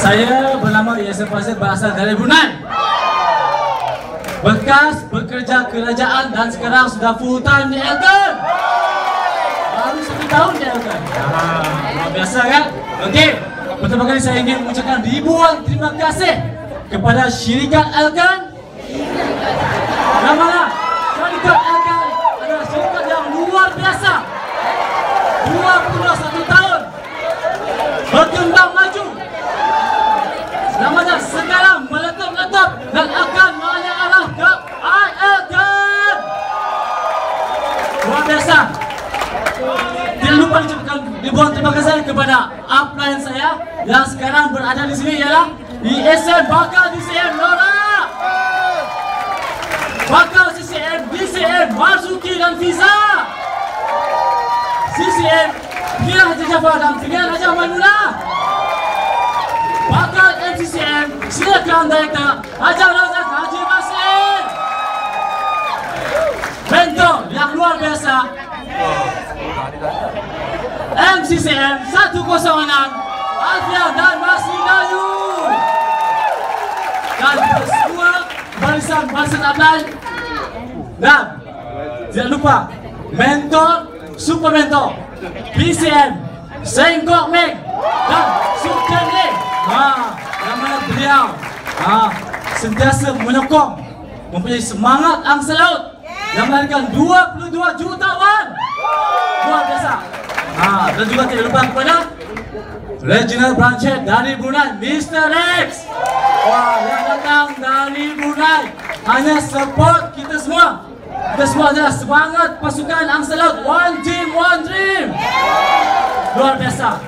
Saya bernama Yasir Fazil, berasal dari Brunei. Bekas bekerja kerajaan dan sekarang sudah full time di Elkan. Baru 1 tahun di Elkan. Luar biasa kan? Okey, pertama kali saya ingin mengucapkan ribuan terima kasih kepada syarikat Elkan. Namanya syarikat Elkan adalah syarikat yang luar biasa. 21 tahun berkembang maju. Namanya sekarang meletup-letup dan akan mengarah arah ke Elkan. Luar biasa. Tidak lupa diucapkan ribuan terima kasih kepada upline saya yang sekarang berada di sini, ialah ISM Bakal DCM Nora, Bakal CCM DCM Marzuki dan Fiza, CCM Pilihan Haji Jafar dan Pilihan Haji Maimunah, Bakal MCCM Silakan Director Haji Razak Haji Masin, mentor yang luar biasa MCCM 106 Alfiah dan Masinayu, dan semua barisan upline. Dan tidak lupa mentor, super mentor PCM Senggok Meg dan Sultan Leg. Yang mana beliau sentiasa menyokong, mempunyai semangat angsa laut yang melahirkan 22 jutawan. Luar biasa. Dan juga tidak lupa kepada Regional Branch Head dari Brunei, Mr. Rex. Yang datang dari Brunei hanya support kita semua. Kita semua adalah semangat pasukan angsa laut, one team, one dream. Luar biasa.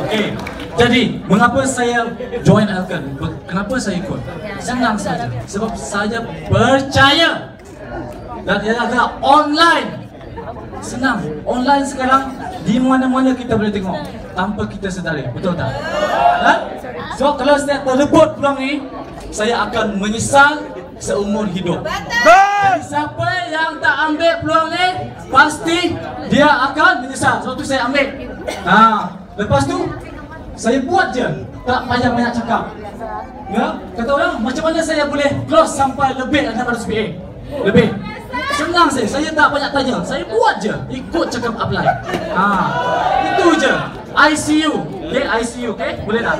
Okey. Jadi, mengapa saya join Elkan? Kenapa saya ikut? Senang saja. Sebab saya percaya. Dan ia adalah online. Senang. Online sekarang di mana-mana kita boleh tengok tanpa kita sedari. Betul tak? So kalau saya terlebut peluang ni, saya akan menyesal seumur hidup. Jadi siapa yang tak ambil peluang ni, pasti dia akan menyesal. Sebab tu saya ambil. Lepas tu saya buat je, tak payah banyak cakap. Ya, kata orang macam mana saya boleh close sampai lebih 600 PA? Lebih. Senang saya tak banyak tanya. Saya buat je, ikut cakap apply. Itu je. ICU. Okay, ICU, okay? Boleh tak?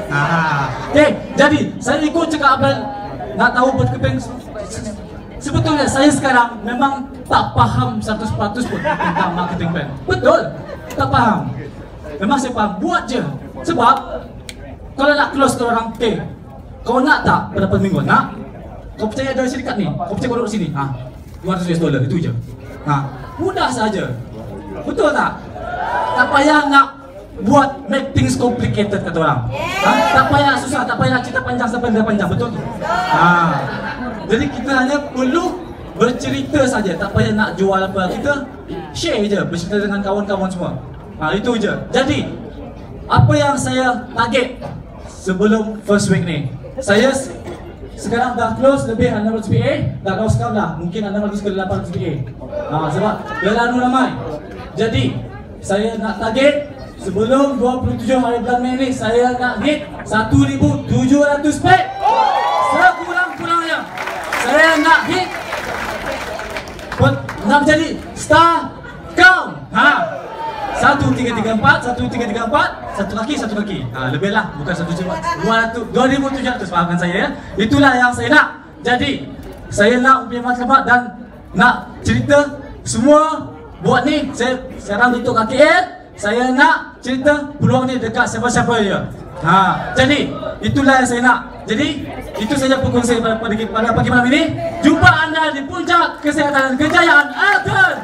Okay, jadi saya ikut cakap apply. Nak tahu berkeping. Sebetulnya saya sekarang memang tak faham 100% pun tentang marketing plan. Betul, tak faham. Memang saya faham, buat je. Sebab kalau nak close ke orang, okay, kau nak tak berapa minggu? Nak? Kau percaya ada syarikat ni? Kau percaya kau duduk sini? $200, itu je. Mudah saja. Betul tak? Tak payah nak buat make things complicated, kata orang. Tak payah susah, tak payah cerita panjang sampai panjang, betul? Jadi kita hanya perlu bercerita saja, tak payah nak jual apa. Kita share je, bercerita dengan kawan-kawan semua. Itu je. Jadi apa yang saya target sebelum first week ni, saya sekarang dah close lebih 600 PA. Dah close sekarang dah, mungkin 600 ke 800 PA. Sebab terlalu ramai. Jadi saya nak target sebelum 27 hari bulan Mei ni, saya nak hit 1,700 pack. Sekurang-kurangnya saya nak hit nak jadi star count. 1334, 1334, satu kaki. Lebihlah, bukan 2,700, fahamkan saya ya. Itulah yang saya nak. Jadi saya nak punya maklumat dan nak cerita semua buat ni. Saya sekarang duduk kat KL. Saya nak cerita peluang ni dekat siapa-siapa je. Jadi itulah yang saya nak. Jadi itu saja perkongsian pada pagi malam ini. Jumpa anda di puncak kesihatan dan kejayaan Elkan.